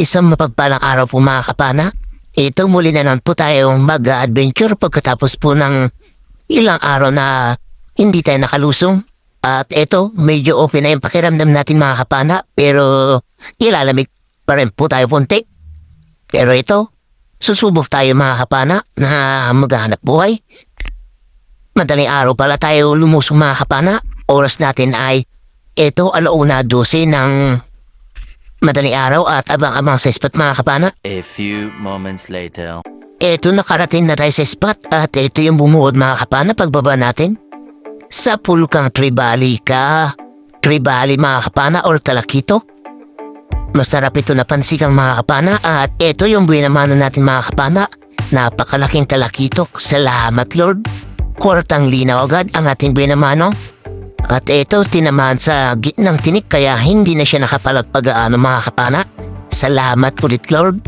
Isang mapagpalang araw po mga kapana. Ito muli na naman po tayong mag-adventure pagkatapos po ng ilang araw na hindi tayo nakalusong. At ito, medyo okay na yung pakiramdam natin mga kapana, pero ilalamig pa rin po tayo punti. Pero ito, susubok tayo mga kapana na maghahanap buhay. Madaling araw pala tayo lumusong mga kapana. Oras natin ay ito, 1:12 ng madaling araw at abang-abang sa spot mga kapana. A few moments later. Ito, nakarating na tayo sa spot at ito yung bumuod mga kapana pagbaba natin. Sa pulkang Tribali ka. Tribali mga kapana or Talakito. Masarap ito na pansikang mga kapana at ito yung buwinamano natin mga kapana. Napakalaking talakito. Salamat Lord. Kwartang linaw agad ang ating buwinamano. At ito, tinamaan sa gitnang tinik kaya hindi na siya nakapalagpagaano mga kapana. Salamat ulit Lord.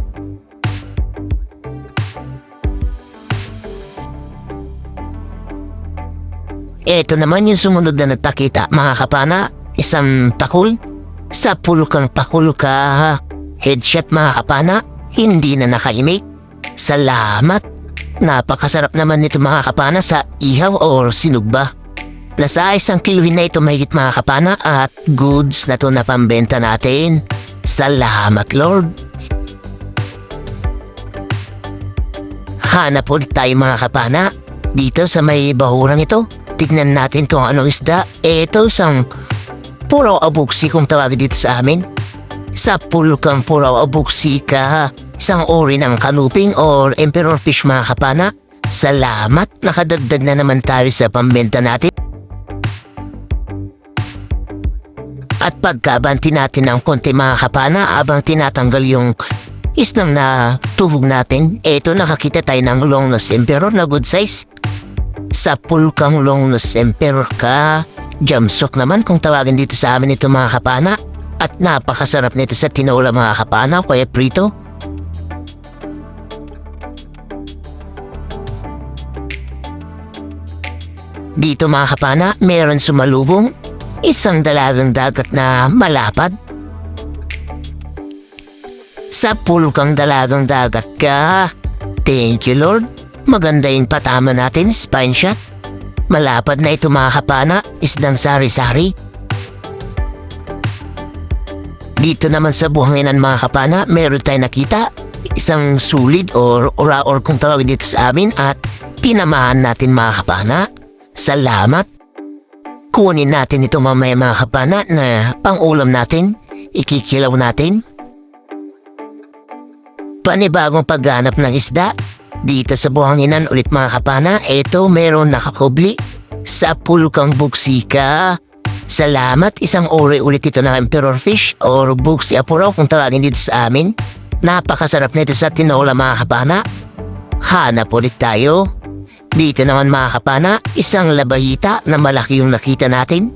Ito naman yung sumunod na natakita mga kapana. Isang takul. Sa pulkang takul ka. Headshot mga kapana. Hindi na nakaimik. Salamat. Napakasarap naman nito mga kapana sa ihaw or sinugba. Nasa 1 kiluhin na ito mahigit mga kapana at goods na to na pambenta natin. Salamat Lord. Hanap ulit tayo mga kapana. Dito sa may bahurang ito. Tignan natin kung anong isda. Ito isang puraw abuksi kung tawagin dito sa amin. Sa pulkang puraw abuksi ka. Isang uri ng kanuping or emperor fish mga kapana. Salamat. Nakadagdag na naman tayo sa pambenta natin. At pagkabanti natin ng konti mga kapana abang tinatanggal yung isnang na tuhog natin, eto nakakita tayo ng longnose emperor na good size. Sa pulkang longnose emperor ka, jamsok naman kung tawagin dito sa amin ito mga kapana. At napakasarap nito sa tinola mga kapana o kaya prito. Dito mga kapana, meron sumalubong. Isang dalagang dagat na malapad. Sa pulkang dalagang dagat ka. Thank you Lord. Maganda yung patama natin, spine shot. Malapad na ito mga kapana, isdang sari-sari. Dito naman sa buhanginan mga kapana, meron tayo nakita. Isang sulid or ora-or kung tawagin dito sa amin at tinamahan natin mga kapana. Salamat. Kunin natin ito mamaya mga kapana na pang-ulam natin, ikikilaw natin. Panibagong pagganap ng isda, dito sa buhanginan ulit mga kapana, ito meron nakakubli sa pulkang buksika. Salamat, isang uri ulit ito na emperor fish or buksi apuraw kung tawagin dito sa amin. Napakasarap nito sa tinola mga kapana. Hanap ulit tayo. Dito naman mga kapana, isang labahita na malaki yung nakita natin.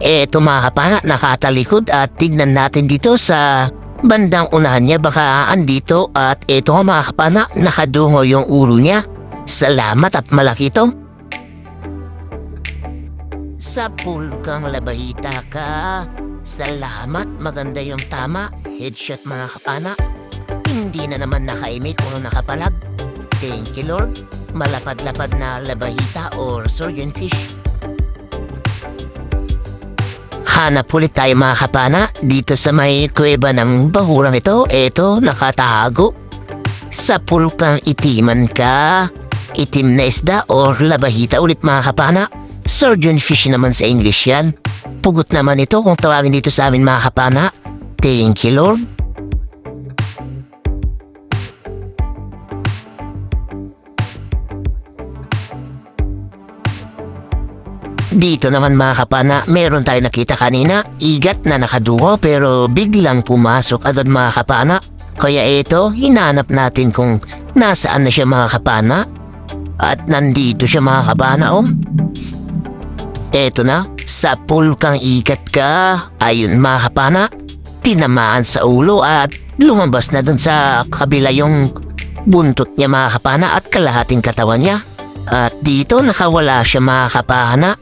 Eto mga kapana, nakatalikod at tignan natin dito sa bandang unahan niya baka andito at eto mga kapana, nakadungo yung ulo niya. Salamat at malaki ito. Sa pulkang labahita ka. Salamat, maganda yung tama. Headshot mga kapana. Hindi na naman nakaimik o nakapalag. Thank you Lord. Malapad-lapad na labahita or surgeonfish. Hanap ulit tayo mga kapana dito sa may kuweba ng bahurang ito. Ito nakatago. Sa pulkang itiman ka. Itim na isda or labahita ulit mga kapana. Surgeonfish naman sa English yan. Pugot naman ito kung tawagin dito sa amin mga kapana. Thank you Lord. Dito naman mga kapana, meron tayo nakita kanina, igat na nakadungo pero biglang pumasok agad mga kapana. Kaya ito, hinanap natin kung nasaan na siya mga kapana. At nandito siya mga kapana Eto na, sa pulkang igat ka. Ayun mga kapana, tinamaan sa ulo at lumabas na dun sa kabila yung buntot niya mga kapana at kalahating katawan niya. At dito nakawala siya mga kapana.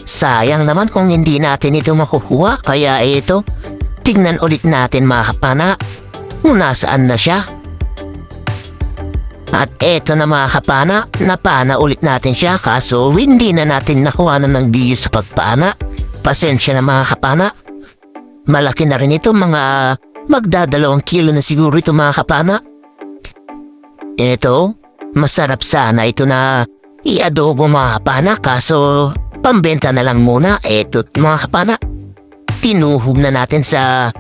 Sayang naman kung hindi natin ito makukuha. Kaya ito, tignan ulit natin mga kapana. kung nasaan na siya. At eto na mga kapana, napana ulit natin siya kaso hindi na natin nakuha ng video sa pagpana. Pasensya na mga kapana. Malaki na rin ito, mga magdadalawang kilo na siguro ito mga kapana. Ito, masarap sana ito na i-adobo mga kapana kaso pambenta na lang muna. Ito mga kapana, tinuhog na natin sa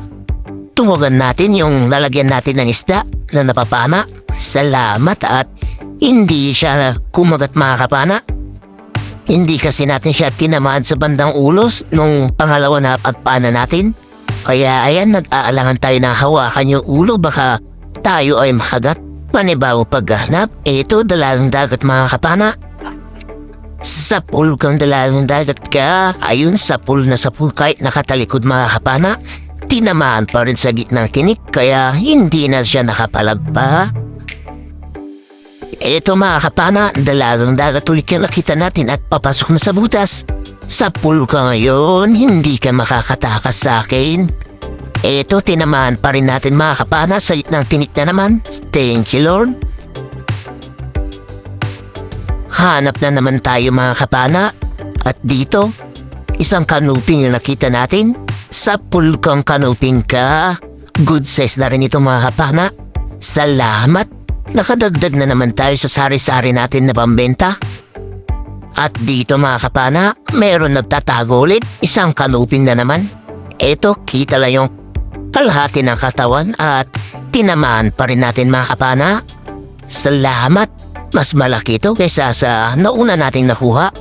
tuwagan natin yung lalagyan natin ng isda na napapana. Salamat at hindi siya kumagat mga kapana. Hindi kasi natin siya tinamaan sa bandang ulos nung pangalawa na at pana natin. Kaya ayan, nag-aalangan tayo na hawakan yung ulo baka tayo ay makagat. Panibago paghanap, ito dalagang dagat mga kapana. Sa pool kang dalagang dagat ka, ayun sa pool na sa pool kahit nakatalikod mga kapana. Tinamaan pa rin sa gitnang tinik kaya hindi na siya nakapalagpa. Ito mga kapana, dalagang dagat ulit yung nakita natin at papasok na sa butas. Sa pool ka ngayon, hindi ka makakatakas sa akin. Ito, tinamaan pa rin natin mga kapana sa gitnang tinik na naman. Thank you Lord. Hanap na naman tayo mga kapana. At dito, isang kanuping yung nakita natin. Sa pool kang kanuping ka. Good size na rin ito mga kapana. Salamat. Nakadagdag na naman tayo sa sari-sari natin na pambenta. At dito mga kapana, meron nagtatago ulit. Isang kanuping na naman. Eto, kita lang yung kalahati ng katawan at tinamaan pa rin natin mga kapana. Salamat. Mas malaki ito kaysa sa nauna nating nakuha.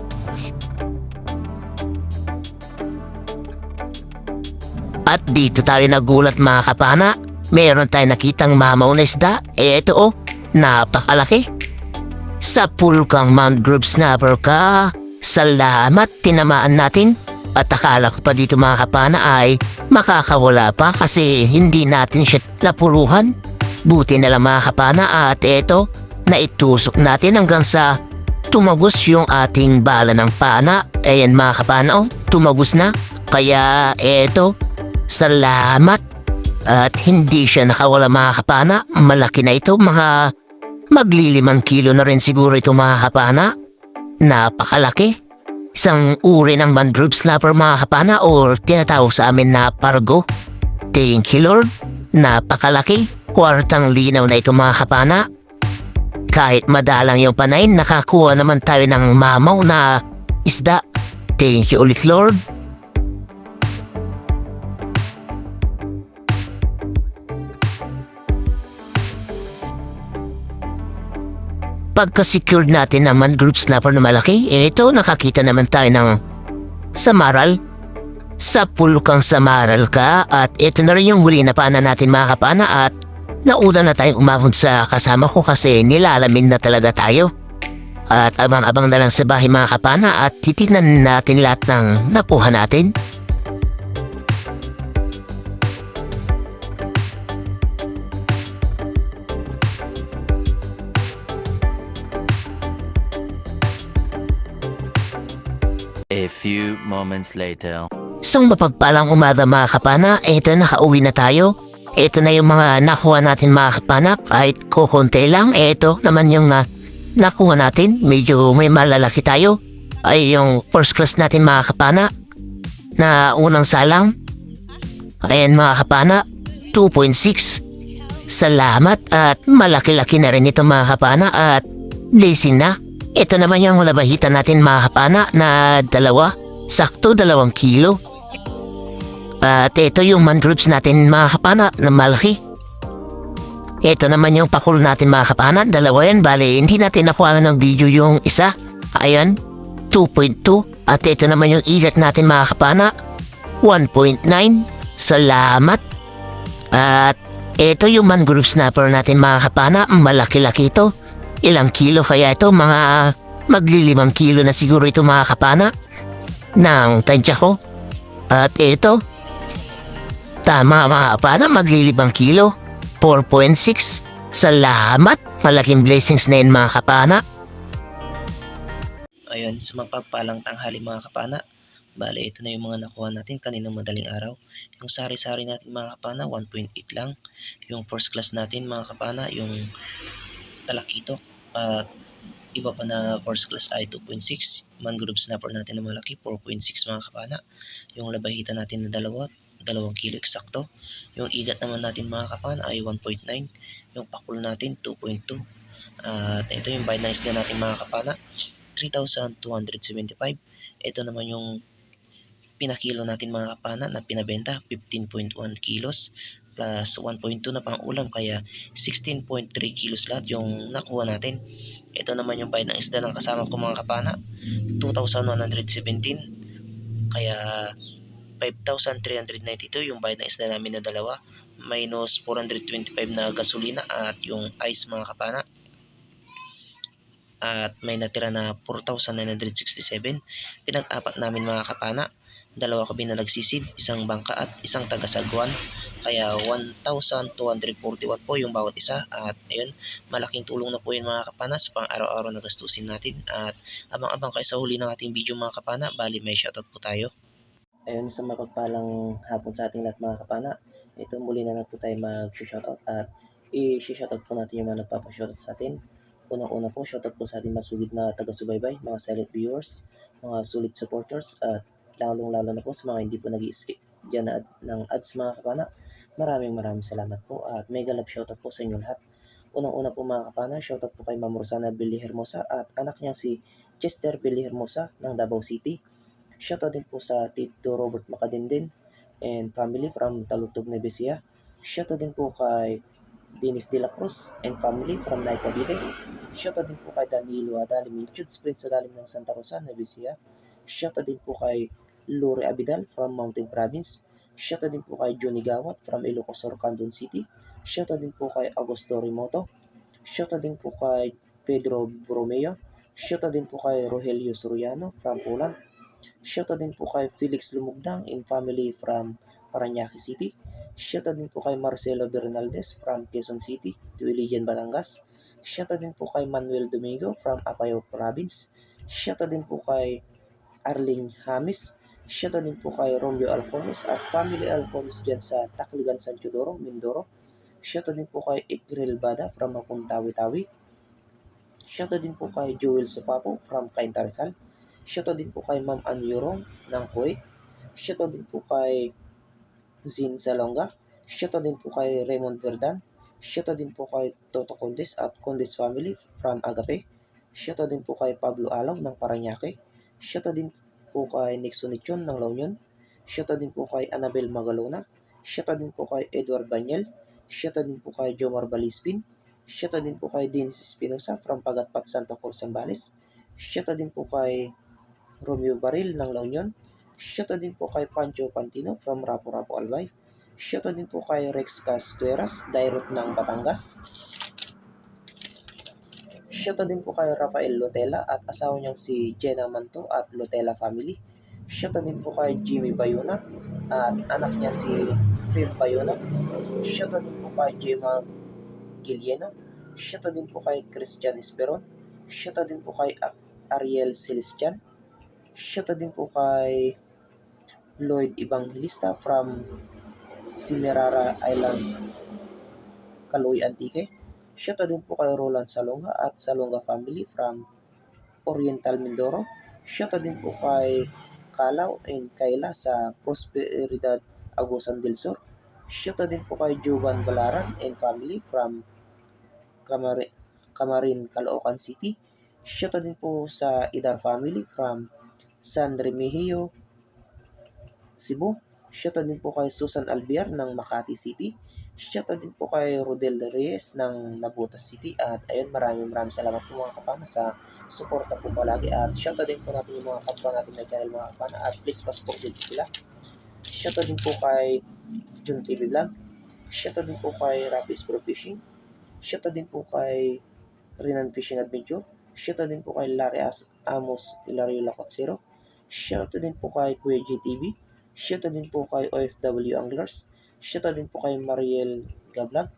At dito tayo nagulat mga kapana. Meron tayong nakitang mamaw na isda. Eto oh, napakalaki. Sa pool kang mangrove snapper ka. Salamat, tinamaan natin. At akala ko pa dito mga kapana ay makakawala pa kasi hindi natin siya napuluhan. Buti na lang mga kapana at eto, naitusok natin hanggang sa tumagos yung ating bala ng pana. Ayan mga kapana, oh, tumagos na. Kaya eto, salamat. At hindi siya nakawala mga kapana. Malaki na ito, mga maglilimang kilo na rin siguro ito mga kapana. Napakalaki. Isang uri ng mangrove snapper mga kapana or tinatawag sa amin na pargo. Thank you Lord. Napakalaki. Kwartang linaw na ito mga kapana. Kahit madalang yung panay, nakakuha naman tayo ng mamaw na isda. Thank you ulit Lord. Pagka-secured natin ng mangrove snapper na malaki, ito nakakita naman tayo ng samaral. Sa pool kang samaral ka at ito na rin yung huli na pana natin mga kapana at nauna na tayong umahon sa kasama ko kasi nilalamin na talaga tayo. At abang-abang na lang sa bahay mga kapana at titignan natin lahat ng nakuha natin. A few moments later. Isang mapagpalang umaga mga kapana, eto nakauwi na tayo. Ito na yung mga nakuha natin mga kapana, kahit kukunti lang. Ito naman yung nakuha natin, medyo may malalaki tayo. Ay yung first class natin mga kapana, na unang salang. Ayan mga kapana, 2.6. Salamat at malaki-laki na rin ito mga kapana at blessing na. Ito naman yung labahita natin mga kapana na dalawa, sakto 2 kilo. At ito yung mangroves natin mga kapana na malaki. Ito naman yung pakul natin mga kapana, dalawa yan, bali hindi natin nakuha ng video yung isa. Ayan, 2.2. At ito naman yung igat natin mga kapana, 1.9. Salamat. At ito yung mangrove snapper natin mga kapana, malaki-laki ito. Ilang kilo kaya ito, mga maglilimang kilo na siguro ito mga kapana ng tansya ko. At ito, tama mga kapana, maglilimang kilo, 4.6. Salamat, malaking blessings na yun mga kapana. Ayun, sa mapagpalang tanghali mga kapana, Bale, ito na yung mga nakuha natin kaninang madaling araw. Yung sari-sari natin mga kapana, 1.8 lang. Yung first class natin mga kapana, yung talakitok at iba pa na first class ay 2.6. Mangrove snapper natin na malaki, 4.6 mga kapana. Yung labahita natin na 2 kilo eksakto. Yung igat naman natin mga kapana ay 1.9. Yung pakul natin 2.2. At ito yung bite na isda natin mga kapana, 3,275. Ito naman yung pinakilo natin mga kapana na pinabenta, 15.1 kilos plus 1.2 na pang ulam, kaya 16.3 kilos lahat yung nakuha natin. Ito naman yung bayad ng isda ng kasama ko mga kapana, 2,117, kaya 5,392 yung bayad ng isda namin na dalawa, minus 425 na gasolina at yung ice mga kapana. At may natira na 4,967. Pinag-apat namin mga kapana, dalawa kami na nagsisid, isang bangka at isang taga-sagwan, kaya 1,241 po yung bawat isa. At ayun, malaking tulong na po yun mga kapana sa pang-araw-araw na gastusin natin. At abang-abang kayo sa huli ng ating video mga kapana. Bali may shoutout po tayo. Ayun, sa mapagpalang hapon sa ating lahat mga kapana. Ito, muli na lang po tayo mag-shoutout at i-shoutout po natin yung mga nagpapa-shoutout sa atin. Unang-una po, shoutout po sa ating masulit na taga-subaybay, mga silent viewers, mga sulit supporters, at lalong-lalo na po sa mga hindi po nag-i-skip dyan ng ads mga kapana. Maraming salamat po at mega love shoutout po sa inyo lahat. Unang-una po mga kapana, shoutout po kay Ma'am Rosana Billy Hermosa at anak niya si Chester Billy Hermosa ng Davao City. Shoutout din po sa Tito Robert Macadindin and family from Talutog, Nevesia. Shoutout din po kay Dennis De La Cruz and family from Nay Cavite. Shoutout din po kay Danilo Adalim Jude Sprint sa dalim ng Santa Rosa, Nevesia. Shoutout din po kay Lore Abidal from Mountain Province. Shoutout din po kay Johnny Gawat from Ilocos Sur, Candon City. Shoutout din po kay Augusto Rimoto. Shoutout din po kay Pedro Bromeo. Shoutout din po kay Rogelio Soriano from Poland. Shoutout din po kay Felix Lumugdang and family from Parañaque City. Shoutout din po kay Marcelo Bernaldez from Quezon City, Tuiligan, Batangas. Shoutout din po kay Manuel Domingo from Apayao Province. Shoutout din po kay Arling Hamis. Shoutout din po kay Romeo Alpones at family Alpones dyan sa Tacligan, San Teodoro, Mindoro. Shoutout din po kay Ikril Bada from Mapuntawi-Tawi. Shoutout din po kay Joel Sopapo from Cainta Rizal. Shoutout din po kay Ma'am Anyurong ng Kuwait. Shoutout din po kay Zin Salonga. Shoutout din po kay Raymond Verdan. Shoutout din po kay Toto Condes at Condes family from Agape. Shoutout din po kay Pablo Alaw ng Parañaque. Shoutout din po kay Nixon Nichon ng La Union. Shoutout din po kay Annabel Magalona. Shoutout din po kay Edward Banyel. Shoutout din po kay Jomar Balispin. Shoutout din po kay Dennis Espinosa from Pagatpat, Santo Cruz, Zambales. Shoutout din po kay Romeo Baril ng La Union. Shoutout din po kay Pancho Pantino from Rapo-Rapo, Albay. Shoutout din po kay Rex Castueras, Dairot ng Batangas. Shoutout din po kay Rafael Lotela at asawa niyang si Jenna Manto at Lotela family. Shoutout din po kay Jimmy Bayona at anak niya si Phil Bayona. Shoutout din po kay Gemma Gilieno. Shoutout din po kay Christian Esperon. Shoutout din po kay Ariel Celestian. Shoutout din po kay Lloyd Evangelista from Simerara Island, Kaloy, Antique. Shoutout din po kay Roland Salonga at Salonga family from Oriental, Mindoro. Shoutout din po kay Kalaw and Kayla sa Prosperidad, Agusan del Sur. Shoutout din po kay Jovan Balaran and family from Camarin, Caloocan City. Shoutout din po sa Idar family from San Remigio, Cebu. Shoutout din po kay Susan Albiar ng Makati City. Shoutout din po kay Rodel Reyes ng Nabotas City. At ayun, maraming salamat po mga kapana sa suporta po palagi. At shoutout din po natin yung mga kapwa natin na channel mga kapana. At please passport din po sila. Shoutout din po kay Jun TV Vlog. Shoutout din po kay Rapis Pro Fishing. Shoutout din po kay Renan Fishing Adventure. Shoutout din po kay Larry Amos Hilario Lacotsero. Shoutout din po kay Kuya JTV. Shoutout din po kay OFW Anglers. Shoutout din po kay Mariel Gablog.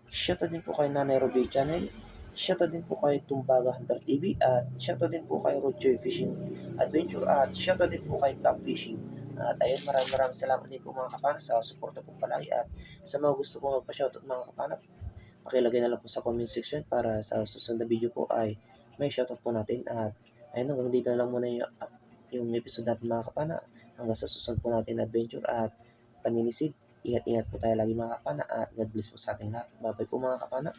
Shoutout din po kay Nanay Ruby Channel. Shoutout din po kay Tumbaga Hunter TV at shoutout din po kay Roger Fishing Adventure at shoutout din po kay Top Fishing. At ayun, maraming salamat din po mga kapana sa suporta po palagi at sa mga gusto po magpa-shoutout mga kapana, pakilagay na lang po sa comment section para sa susunod na video po ay may shoutout po natin. At ayun, hanggang dito na lang muna yung episode natin mga kapana. Hanggang sa susunod po natin na adventure at paninisid. Ingat-ingat po tayo lagi mga kapana at God bless po sa ating lahat. Bye bye po mga kapana.